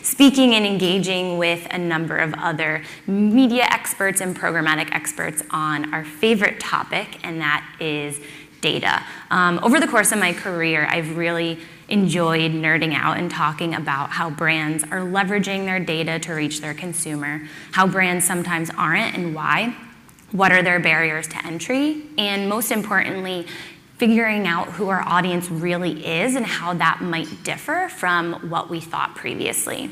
speaking and engaging with a number of other media experts and programmatic experts on our favorite topic, and that is data. Over the course of my career, I've really enjoyed nerding out and talking about how brands are leveraging their data to reach their consumer, how brands sometimes aren't and why, what are their barriers to entry, and most importantly, figuring out who our audience really is and how that might differ from what we thought previously.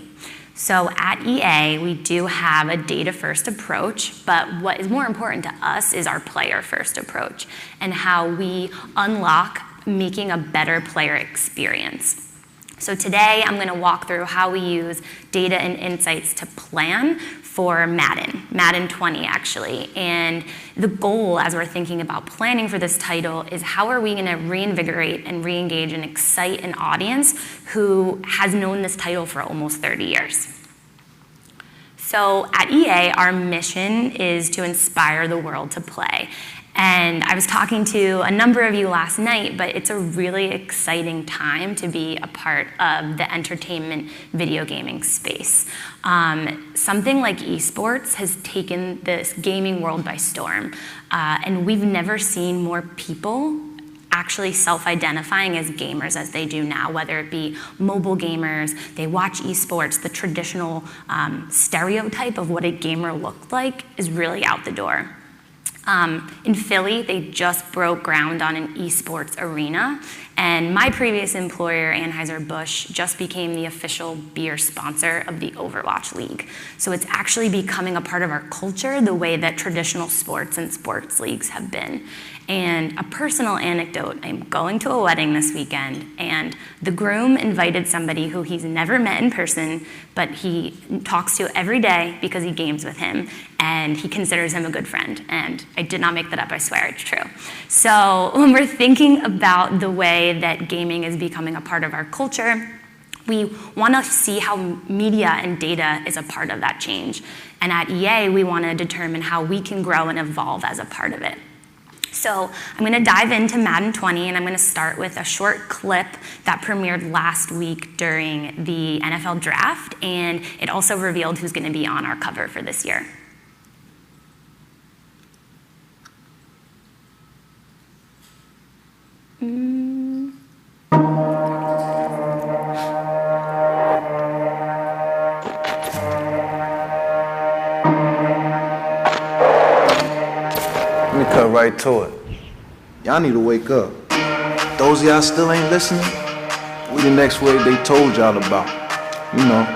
So at EA, we do have a data-first approach, but what is more important to us is our player-first approach and how we unlock making a better player experience. So today, I'm going to walk through how we use data and insights to plan for Madden 20 actually. And the goal as we're thinking about planning for this title is how are we going to reinvigorate and re-engage and excite an audience who has known this title for almost 30 years. So at EA, our mission is to inspire the world to play. And I was talking to a number of you last night, but it's a really exciting time to be a part of the entertainment video gaming space. Something like esports has taken this gaming world by storm, and we've never seen more people actually self-identifying as gamers as they do now, whether it be mobile gamers, they watch esports, the traditional stereotype of what a gamer looked like is really out the door. In Philly, they just broke ground on an esports arena, and my previous employer, Anheuser-Busch, just became the official beer sponsor of the Overwatch League. So it's actually becoming a part of our culture the way that traditional sports and sports leagues have been. And a personal anecdote, I'm going to a wedding this weekend, and the groom invited somebody who he's never met in person, but he talks to every day because he games with him, and he considers him a good friend. And I did not make that up, I swear it's true. So when we're thinking about the way that gaming is becoming a part of our culture, we want to see how media and data is a part of that change. And at EA, we want to determine how we can grow and evolve as a part of it. So I'm going to dive into Madden 20, and I'm going to start with a short clip that premiered last week during the NFL draft, and it also revealed who's going to be on our cover for this year. Let me cut right to it. Y'all need to wake up. Those of y'all still ain't listening, we the next wave they told y'all about. You know,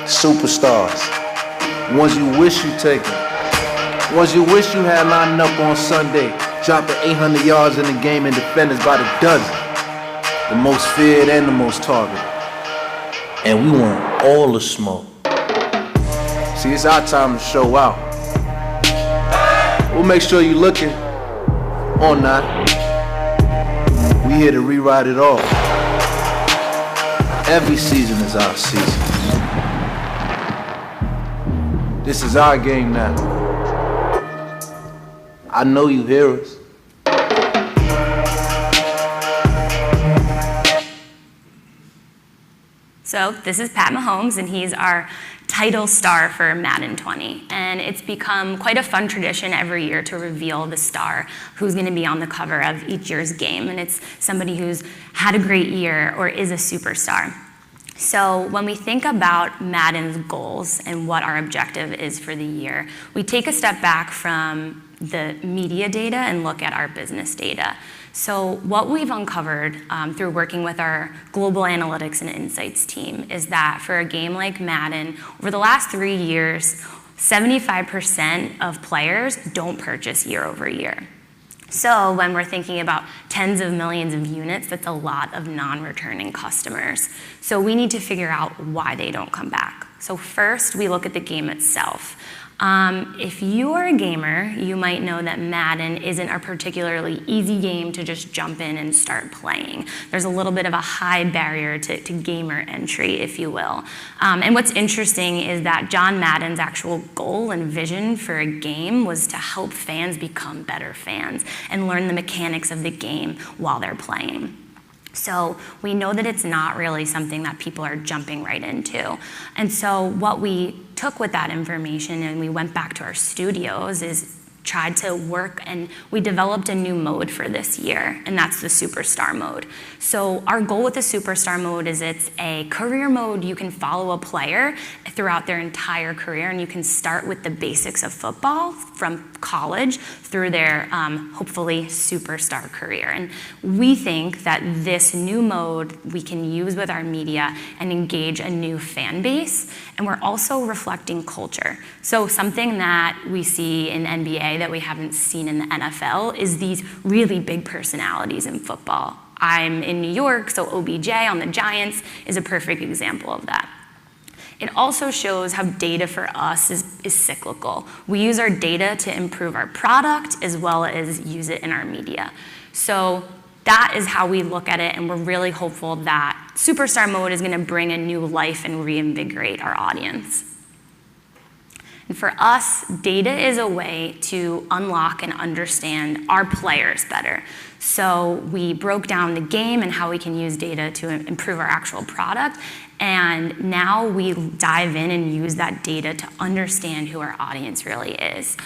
superstars. Ones you wish you taken. Ones you wish you had lining up on Sunday, dropping 800 yards in the game and defenders by the dozen. The most feared and the most targeted. And we want all the smoke. See, it's our time to show out. We'll make sure you looking or not. We here to rewrite it all. Every season is our season. This is our game now. I know you hear us. So this is Pat Mahomes, and he's our title star for Madden 20. And it's become quite a fun tradition every year to reveal the star who's going to be on the cover of each year's game. And it's somebody who's had a great year or is a superstar. So when we think about Madden's goals and what our objective is for the year, we take a step back from the media data and look at our business data. So what we've uncovered through working with our global analytics and insights team is that for a game like Madden, over the last 3 years, 75% of players don't purchase year over year. So when we're thinking about tens of millions of units, that's a lot of non-returning customers. So we need to figure out why they don't come back. So first, we look at the game itself. If you are a gamer, you might know that Madden isn't a particularly easy game to just jump in and start playing. There's a little bit of a high barrier to gamer entry, if you will. And what's interesting is that John Madden's actual goal and vision for a game was to help fans become better fans and learn the mechanics of the game while they're playing. So we know that it's not really something that people are jumping right into. And so what we took with that information and we went back to our studios is tried to work, and we developed a new mode for this year, and that's the superstar mode. So our goal with the superstar mode is it's a career mode. You can follow a player throughout their entire career, and you can start with the basics of football from college through their hopefully superstar career. And we think that this new mode we can use with our media and engage a new fan base, and we're also reflecting culture. So something that we see in NBA that we haven't seen in the NFL is these really big personalities in football. I'm in New York, so OBJ on the Giants is a perfect example of that. It also shows how data for us is cyclical. We use our data to improve our product as well as use it in our media. So that is how we look at it, and we're really hopeful that superstar mode is going to bring a new life and reinvigorate our audience. And for us, data is a way to unlock and understand our players better. So we broke down the game and how we can use data to improve our actual product. And now we dive in and use that data to understand who our audience really is.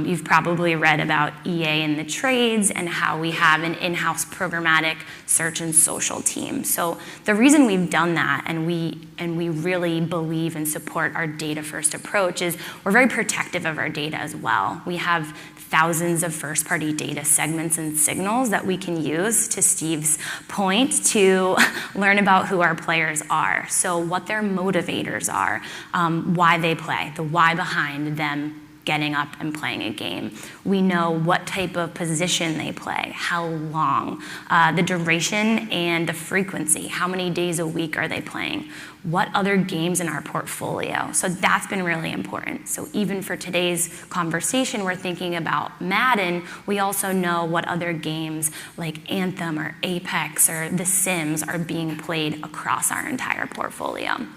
You've probably read about EA and the trades and how we have an in-house programmatic search and social team. So the reason we've done that and we really believe and support our data-first approach is we're very protective of our data as well. We have thousands of first-party data segments and signals that we can use, to Steve's point, to learn about who our players are. So what their motivators are, why they play, the why behind them getting up and playing a game. We know what type of position they play, how long, the duration and the frequency, how many days a week are they playing, what other games in our portfolio. So that's been really important. So even for today's conversation, we're thinking about Madden, we also know what other games like Anthem or Apex or The Sims are being played across our entire portfolio.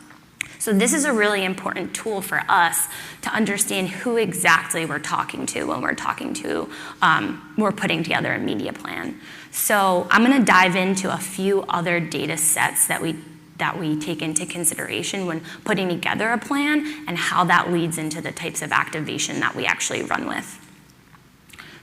So this is a really important tool for us to understand who exactly we're talking to when we're putting together a media plan. So I'm going to dive into a few other data sets that we take into consideration when putting together a plan and how that leads into the types of activation that we actually run with.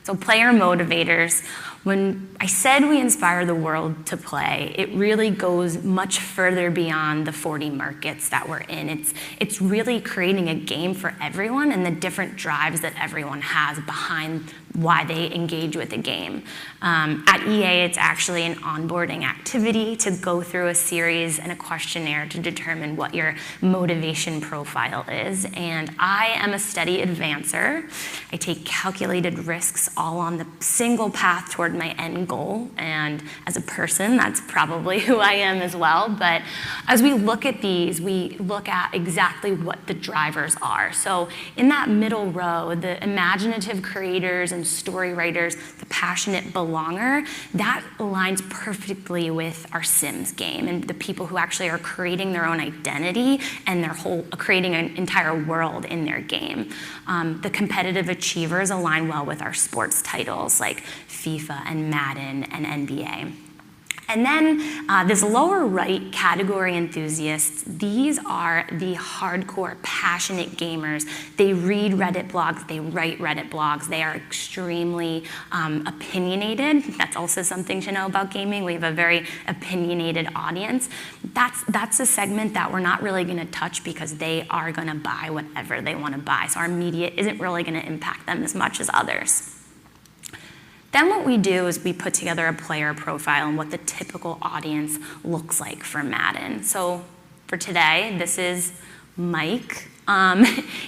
So player motivators. When I said we inspire the world to play, it really goes much further beyond the 40 markets that we're in. It's really creating a game for everyone and the different drives that everyone has behind why they engage with the game. At EA, it's actually an onboarding activity to go through a series and a questionnaire to determine what your motivation profile is. And I am a steady advancer. I take calculated risks all on the single path toward my end goal. And as a person, that's probably who I am as well. But as we look at these, we look at exactly what the drivers are. So in that middle row, the imaginative creators and story writers, the passionate belonger, that aligns perfectly with our Sims game and the people who actually are creating their own identity and creating an entire world in their game. The competitive achievers align well with our sports titles like FIFA and Madden and NBA. And then this lower right, category enthusiasts, these are the hardcore, passionate gamers. They read Reddit blogs, they write Reddit blogs, they are extremely opinionated. That's also something to know about gaming. We have a very opinionated audience. That's a segment that we're not really gonna touch because they are gonna buy whatever they wanna buy. So our media isn't really gonna impact them as much as others. Then what we do is we put together a player profile and what the typical audience looks like for Madden. So for today, this is Mike.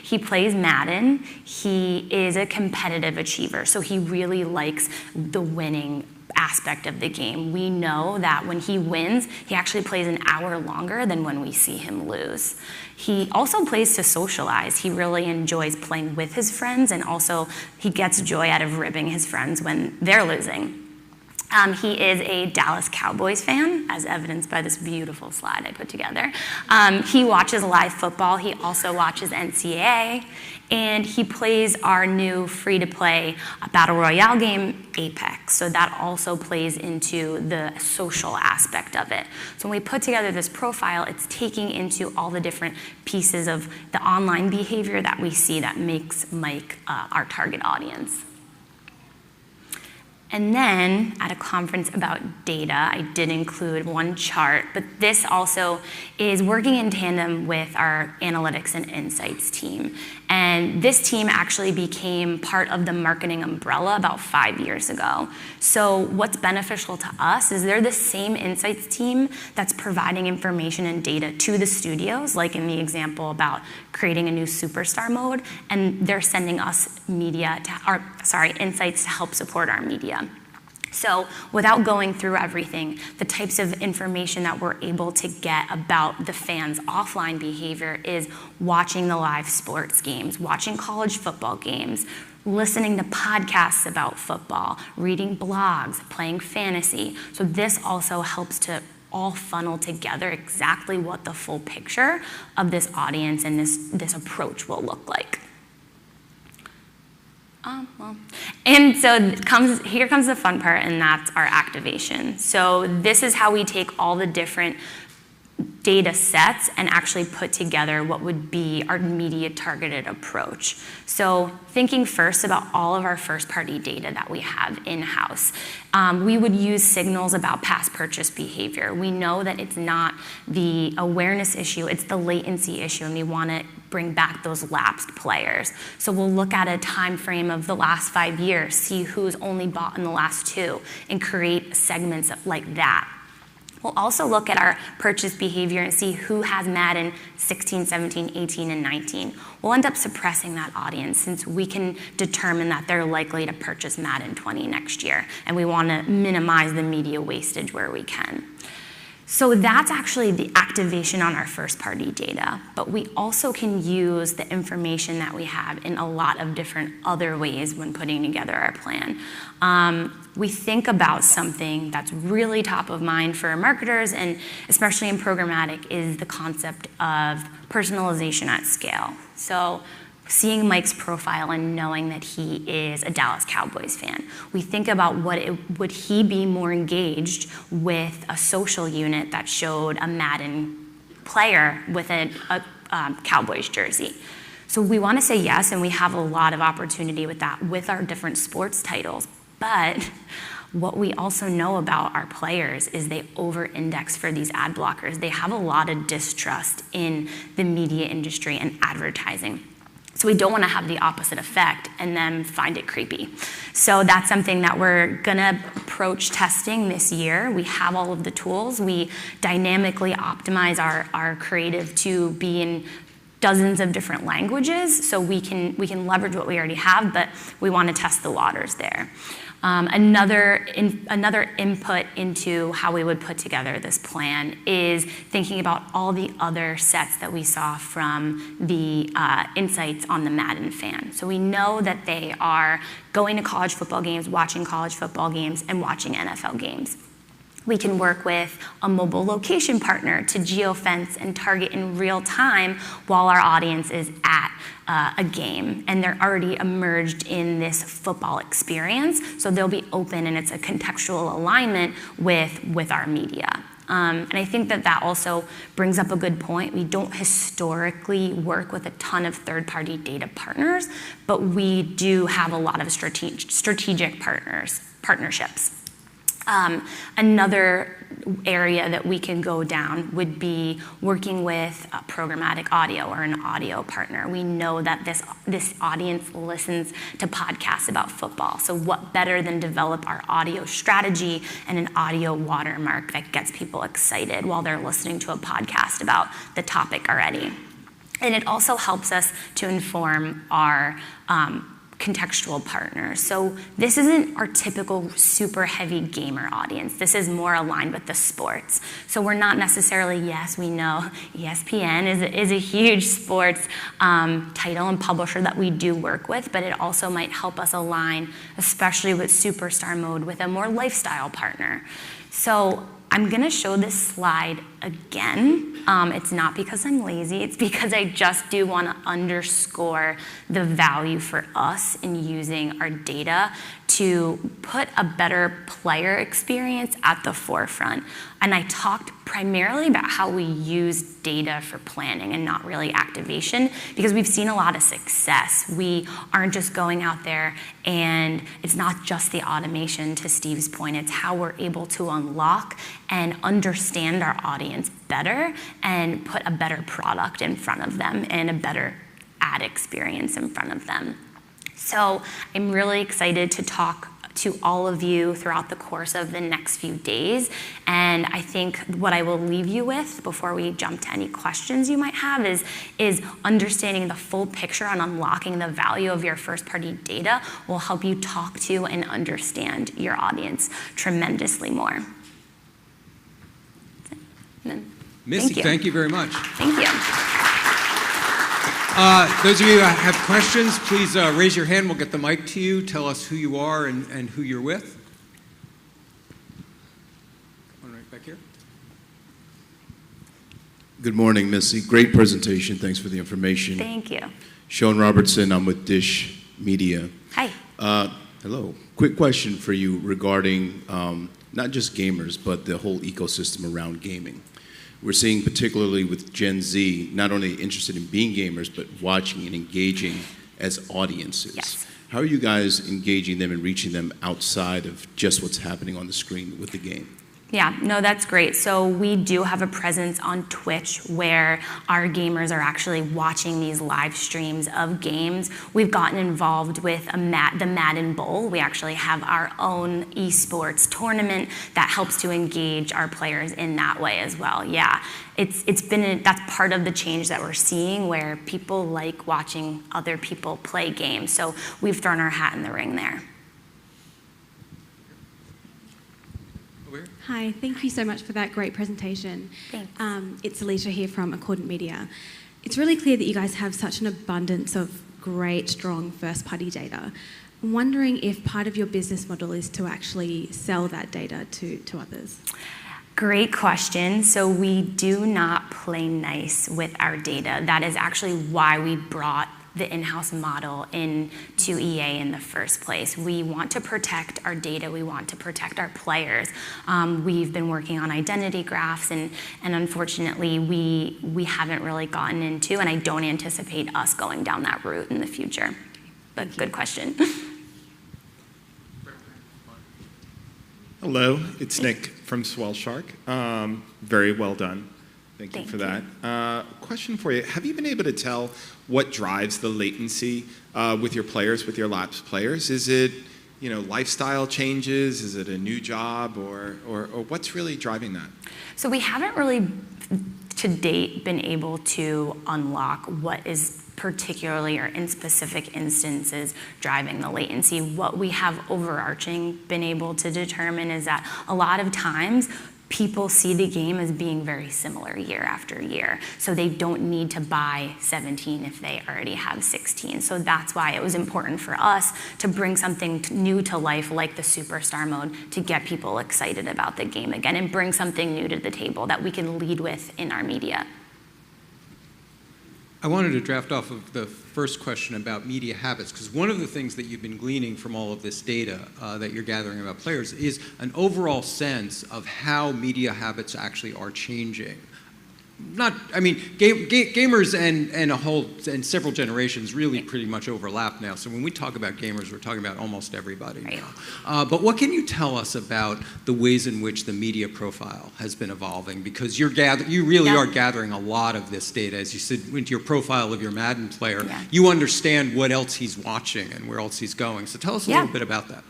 He plays Madden. He is a competitive achiever, so he really likes the winning aspect of the game. We know that when he wins, he actually plays an hour longer than when we see him lose. He also plays to socialize. He really enjoys playing with his friends, and also he gets joy out of ribbing his friends when they're losing. He is a Dallas Cowboys fan, as evidenced by this beautiful slide I put together. He watches live football. He also watches NCAA, and he plays our new free-to-play battle royale game, Apex. So that also plays into the social aspect of it. So when we put together this profile, it's taking into all the different pieces of the online behavior that we see that makes Mike our target audience. And then at a conference about data, I did include one chart, but this also is working in tandem with our analytics and insights team. And this team actually became part of the marketing umbrella about 5 years ago. So what's beneficial to us is they're the same insights team that's providing information and data to the studios, like in the example about creating a new superstar mode, and they're sending us insights to help support our media. So without going through everything, the types of information that we're able to get about the fans' offline behavior is watching the live sports games, watching college football games, listening to podcasts about football, reading blogs, playing fantasy. So this also helps to all funnel together exactly what the full picture of this audience and this approach will look like. And so here comes the fun part, and that's our activation. So this is how we take all the different data sets and actually put together what would be our media targeted approach. So thinking first about all of our first party data that we have in-house, we would use signals about past purchase behavior. We know that it's not the awareness issue, it's the latency issue, and we want to bring back those lapsed players. So we'll look at a time frame of the last 5 years, see who's only bought in the last 2, and create segments like that. We'll also look at our purchase behavior and see who has Madden 16, 17, 18, and 19. We'll end up suppressing that audience since we can determine that they're likely to purchase Madden 20 next year, and we want to minimize the media wastage where we can. So that's actually the activation on our first party data, but we also can use the information that we have in a lot of different other ways when putting together our plan. We think about something that's really top of mind for marketers, and especially in programmatic, is the concept of personalization at scale. So seeing Mike's profile and knowing that he is a Dallas Cowboys fan, we think about would he be more engaged with a social unit that showed a Madden player with a Cowboys jersey. So we want to say yes, and we have a lot of opportunity with that with our different sports titles. But what we also know about our players is they over-index for these ad blockers. They have a lot of distrust in the media industry and advertising. So we don't want to have the opposite effect and then find it creepy. So that's something that we're gonna approach testing this year. We have all of the tools. We dynamically optimize our creative to be in dozens of different languages, so we can leverage what we already have, but we want to test the waters there. Another input into how we would put together this plan is thinking about all the other sets that we saw from the insights on the Madden fan. So we know that they are going to college football games, watching college football games, and watching NFL games. We can work with a mobile location partner to geofence and target in real time while our audience is at a game, and they're already immersed in this football experience, so they'll be open and it's a contextual alignment with our media. And I think that also brings up a good point. We don't historically work with a ton of third-party data partners, but we do have a lot of strategic partnerships. Another area that we can go down would be working with a programmatic audio or an audio partner. We know that this audience listens to podcasts about football, so what better than develop our audio strategy and an audio watermark that gets people excited while they're listening to a podcast about the topic already. And it also helps us to inform our contextual partners. So this isn't our typical super heavy gamer audience. This is more aligned with the sports. So we're not necessarily, yes, we know ESPN is a huge sports title and publisher that we do work with, but it also might help us align, especially with Superstar Mode, with a more lifestyle partner. So I'm gonna show this slide again. It's not because I'm lazy, it's because I just do wanna underscore the value for us in using our data to put a better player experience at the forefront. And I talked primarily about how we use data for planning and not really activation, because we've seen a lot of success. We aren't just going out there, and it's not just the automation, to Steve's point, it's how we're able to unlock and understand our audience better and put a better product in front of them and a better ad experience in front of them. So I'm really excited to talk to all of you throughout the course of the next few days. And I think what I will leave you with before we jump to any questions you might have is understanding the full picture on unlocking the value of your first-party data will help you talk to and understand your audience tremendously more. Missy, thank you very much. Thank you. Those of you who have questions, please raise your hand. We'll get the mic to you. Tell us who you are and who you're with. One right back here. Good morning, Missy. Great presentation. Thanks for the information. Thank you. Sean Robertson. I'm with Dish Media. Hi. Hello. Quick question for you regarding not just gamers, but the whole ecosystem around gaming. We're seeing, particularly with Gen Z, not only interested in being gamers, but watching and engaging as audiences. Yes. How are you guys engaging them and reaching them outside of just what's happening on the screen with the game? Yeah, no, that's great. So we do have a presence on Twitch where our gamers are actually watching these live streams of games. We've gotten involved with the Madden Bowl. We actually have our own esports tournament that helps to engage our players in that way as well. Yeah, that's part of the change that we're seeing, where people like watching other people play games. So we've thrown our hat in the ring there. Hi, thank you so much for that great presentation. Thanks. It's Alicia here from Accordant Media. It's really clear that you guys have such an abundance of great, strong first-party data. I'm wondering if part of your business model is to actually sell that data to others. Great question. So we do not play nice with our data. That is actually why we brought the in-house model into EA in the first place. We want to protect our data. We want to protect our players. We've been working on identity graphs, and unfortunately, we haven't really gotten into, and I don't anticipate us going down that route in the future. But good question. Hello, it's Nick from Swell Shark. Very well done. Thank you for that. Question for you. Have you been able to tell what drives the latency with your players, with your lapsed players? Is it, lifestyle changes? Is it a new job? Or what's really driving that? So we haven't really, to date, been able to unlock what is particularly or in specific instances driving the latency. What we have overarching been able to determine is that a lot of times people see the game as being very similar year after year. So they don't need to buy 17 if they already have 16. So that's why it was important for us to bring something new to life like the Superstar Mode to get people excited about the game again and bring something new to the table that we can lead with in our media. I wanted to draft off of the first question about media habits, because one of the things that you've been gleaning from all of this data that you're gathering about players is an overall sense of how media habits actually are changing. Gamers and several generations really pretty much overlap now. So when we talk about gamers, we're talking about almost everybody now. But what can you tell us about the ways in which the media profile has been evolving? Because you really are gathering a lot of this data. As you said, with your profile of your Madden player, you understand what else he's watching and where else he's going. So tell us a little bit about that.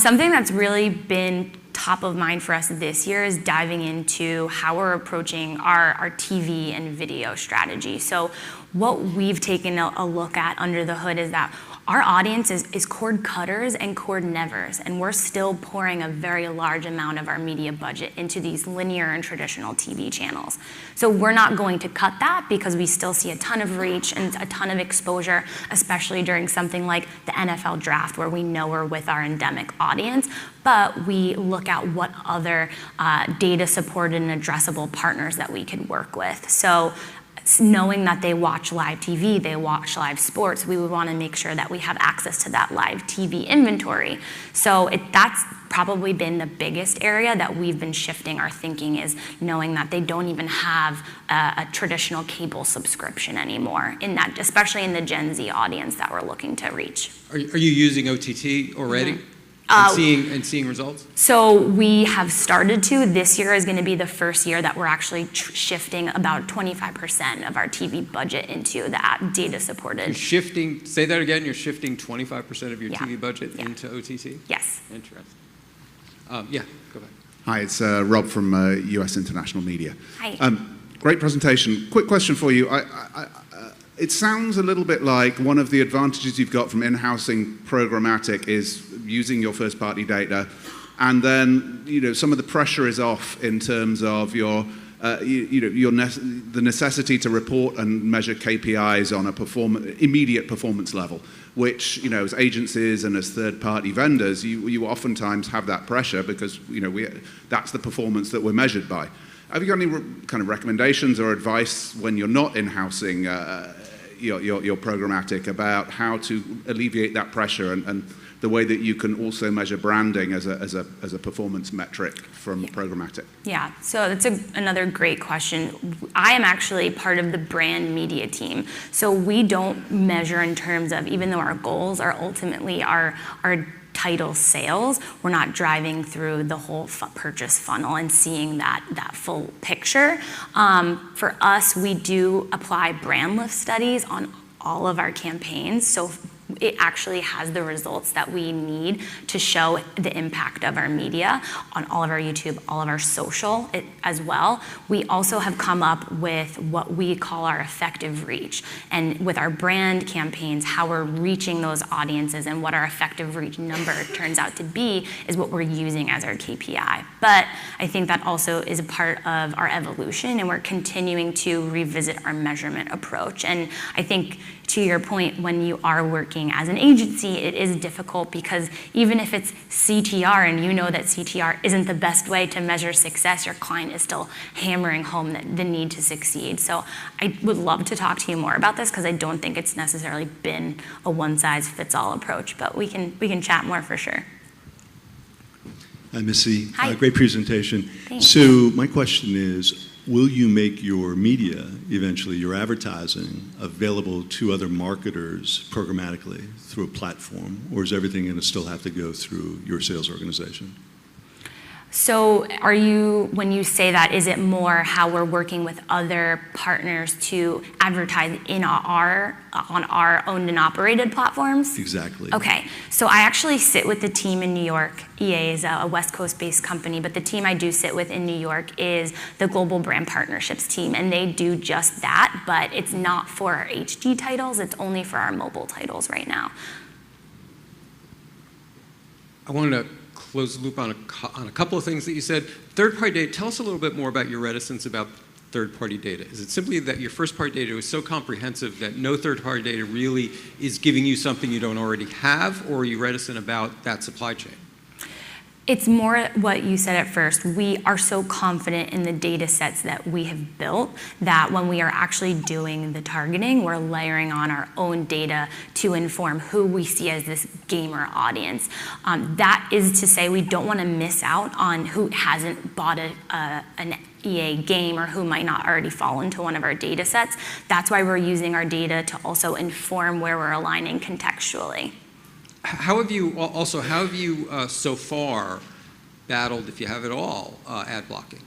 Something that's really been top of mind for us this year is diving into how we're approaching our TV and video strategy. So what we've taken a look at under the hood is that our audience is cord cutters and cord nevers, and we're still pouring a very large amount of our media budget into these linear and traditional TV channels. So we're not going to cut that because we still see a ton of reach and a ton of exposure, especially during something like the NFL draft where we know we're with our endemic audience, but we look at what other data-supported and addressable partners that we could work with. So knowing that they watch live TV, they watch live sports, we would want to make sure that we have access to that live TV inventory. So that's probably been the biggest area that we've been shifting our thinking, is knowing that they don't even have a traditional cable subscription anymore, in that, especially in the Gen Z audience that we're looking to reach. Are you using OTT already? Mm-hmm. And seeing results? So we have started to. This year is going to be the first year that we're actually shifting about 25% of our TV budget into that data supported. You're shifting, say that again, you're shifting 25% of your TV budget into OTT? Yes. Interesting. Yeah, go ahead. Hi, it's Rob from US International Media. Hi. Great presentation. Quick question for you. It sounds a little bit like one of the advantages you've got from in-housing Programmatic is using your first-party data, and then some of the pressure is off in terms of your the necessity to report and measure KPIs on a immediate performance level, which as agencies and as third-party vendors, you oftentimes have that pressure because that's the performance that we're measured by. Have you got any kind of recommendations or advice when you're not in-housing your Programmatic about how to alleviate that pressure and the way that you can also measure branding as a performance metric from Programmatic? Yeah, so that's another great question. I am actually part of the brand media team. So we don't measure in terms of, even though our goals are ultimately our title sales, we're not driving through the whole purchase funnel and seeing that full picture. For us, we do apply brand lift studies on all of our campaigns. So it actually has the results that we need to show the impact of our media on all of our YouTube, all of our social as well. We also have come up with what we call our effective reach. And with our brand campaigns, how we're reaching those audiences and what our effective reach number turns out to be is what we're using as our KPI. But I think that also is a part of our evolution, and we're continuing to revisit our measurement approach. And I think, to your point, when you are working as an agency, it is difficult because even if it's CTR and you know that CTR isn't the best way to measure success, your client is still hammering home the need to succeed. So I would love to talk to you more about this because I don't think it's necessarily been a one-size-fits-all approach, but we can chat more for sure. Hi, Missy. Hi. Great presentation. Thanks. So my question is, will you make your media, eventually your advertising, available to other marketers programmatically through a platform, or is everything going to still have to go through your sales organization? So when you say that, is it more how we're working with other partners to advertise on our owned and operated platforms? Exactly. Okay, so I actually sit with the team in New York. EA is a West Coast-based company, but the team I do sit with in New York is the Global Brand Partnerships team, and they do just that, but it's not for our HD titles, it's only for our mobile titles right now. I wanted to close the loop on a couple of things that you said. Third-party data, tell us a little bit more about your reticence about third-party data. Is it simply that your first-party data is so comprehensive that no third-party data really is giving you something you don't already have, or are you reticent about that supply chain? It's more what you said at first. We are so confident in the data sets that we have built that when we are actually doing the targeting, we're layering on our own data to inform who we see as this gamer audience. That is to say we don't want to miss out on who hasn't bought an EA game or who might not already fall into one of our data sets. That's why we're using our data to also inform where we're aligning contextually. How have you so far battled, if you have at all, ad blocking?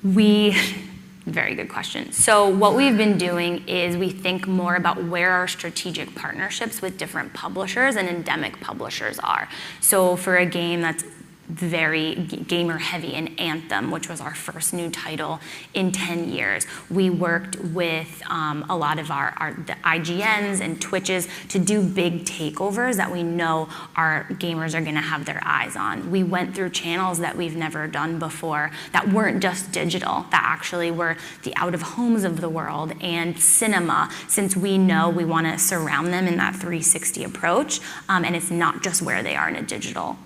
Very good question. So what we've been doing is we think more about where our strategic partnerships with different publishers and endemic publishers are. So for a game that's very gamer heavy in Anthem, which was our first new title in 10 years. We worked with a lot of the IGNs and Twitches to do big takeovers that we know our gamers are gonna have their eyes on. We went through channels that we've never done before that weren't just digital, that actually were the out of homes of the world and cinema, since we know we wanna surround them in that 360 approach, and it's not just where they are in a digital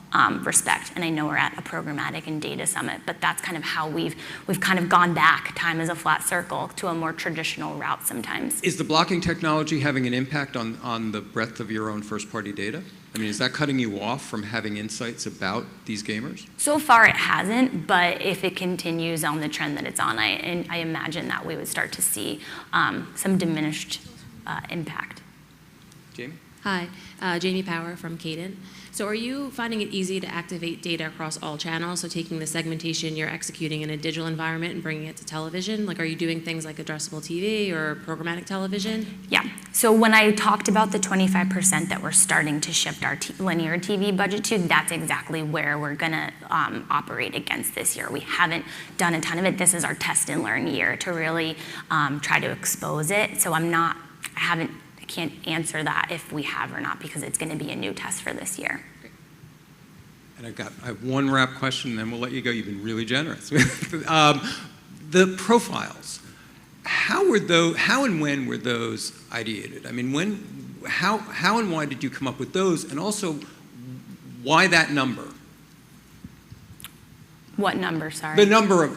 respect. And I know we're at a programmatic and data summit, but that's kind of how we've kind of gone back, time as a flat circle, to a more traditional route sometimes. Is the blocking technology having an impact on the breadth of your own first-party data? I mean, is that cutting you off from having insights about these gamers? So far it hasn't, but if it continues on the trend that it's on, I imagine that we would start to see some diminished impact. Jamie? Hi, Jamie Power from Cadent. So are you finding it easy to activate data across all channels? So taking the segmentation you're executing in a digital environment and bringing it to television? Like, are you doing things like addressable TV or programmatic television? Yeah, so when I talked about the 25% that we're starting to shift our linear TV budget to, that's exactly where we're gonna operate against this year. We haven't done a ton of it. This is our test and learn year to really try to expose it. So I can't answer that if we have or not, because it's going to be a new test for this year. And I have one wrap question, and then we'll let you go. You've been really generous. The profiles, how and when were those ideated? I mean, how and why did you come up with those, and also why that number? What number? Sorry. The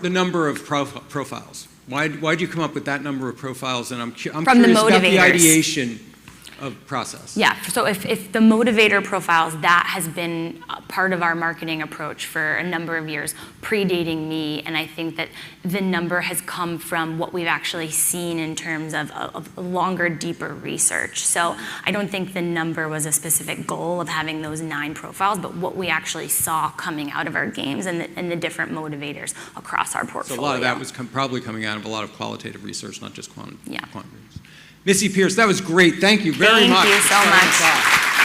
number of profiles. Why did you come up with that number of profiles? And I'm curious about the ideation of process. Yeah, so if the motivator profiles, that has been part of our marketing approach for a number of years, predating me, and I think that the number has come from what we've actually seen in terms of longer, deeper research. So I don't think the number was a specific goal of having those 9 profiles, but what we actually saw coming out of our games and the different motivators across our portfolio. So a lot of that was probably coming out of a lot of qualitative research, not just quantitative. Yeah. Missy, Pearce, that was great. Thank you very much. Thank you so much.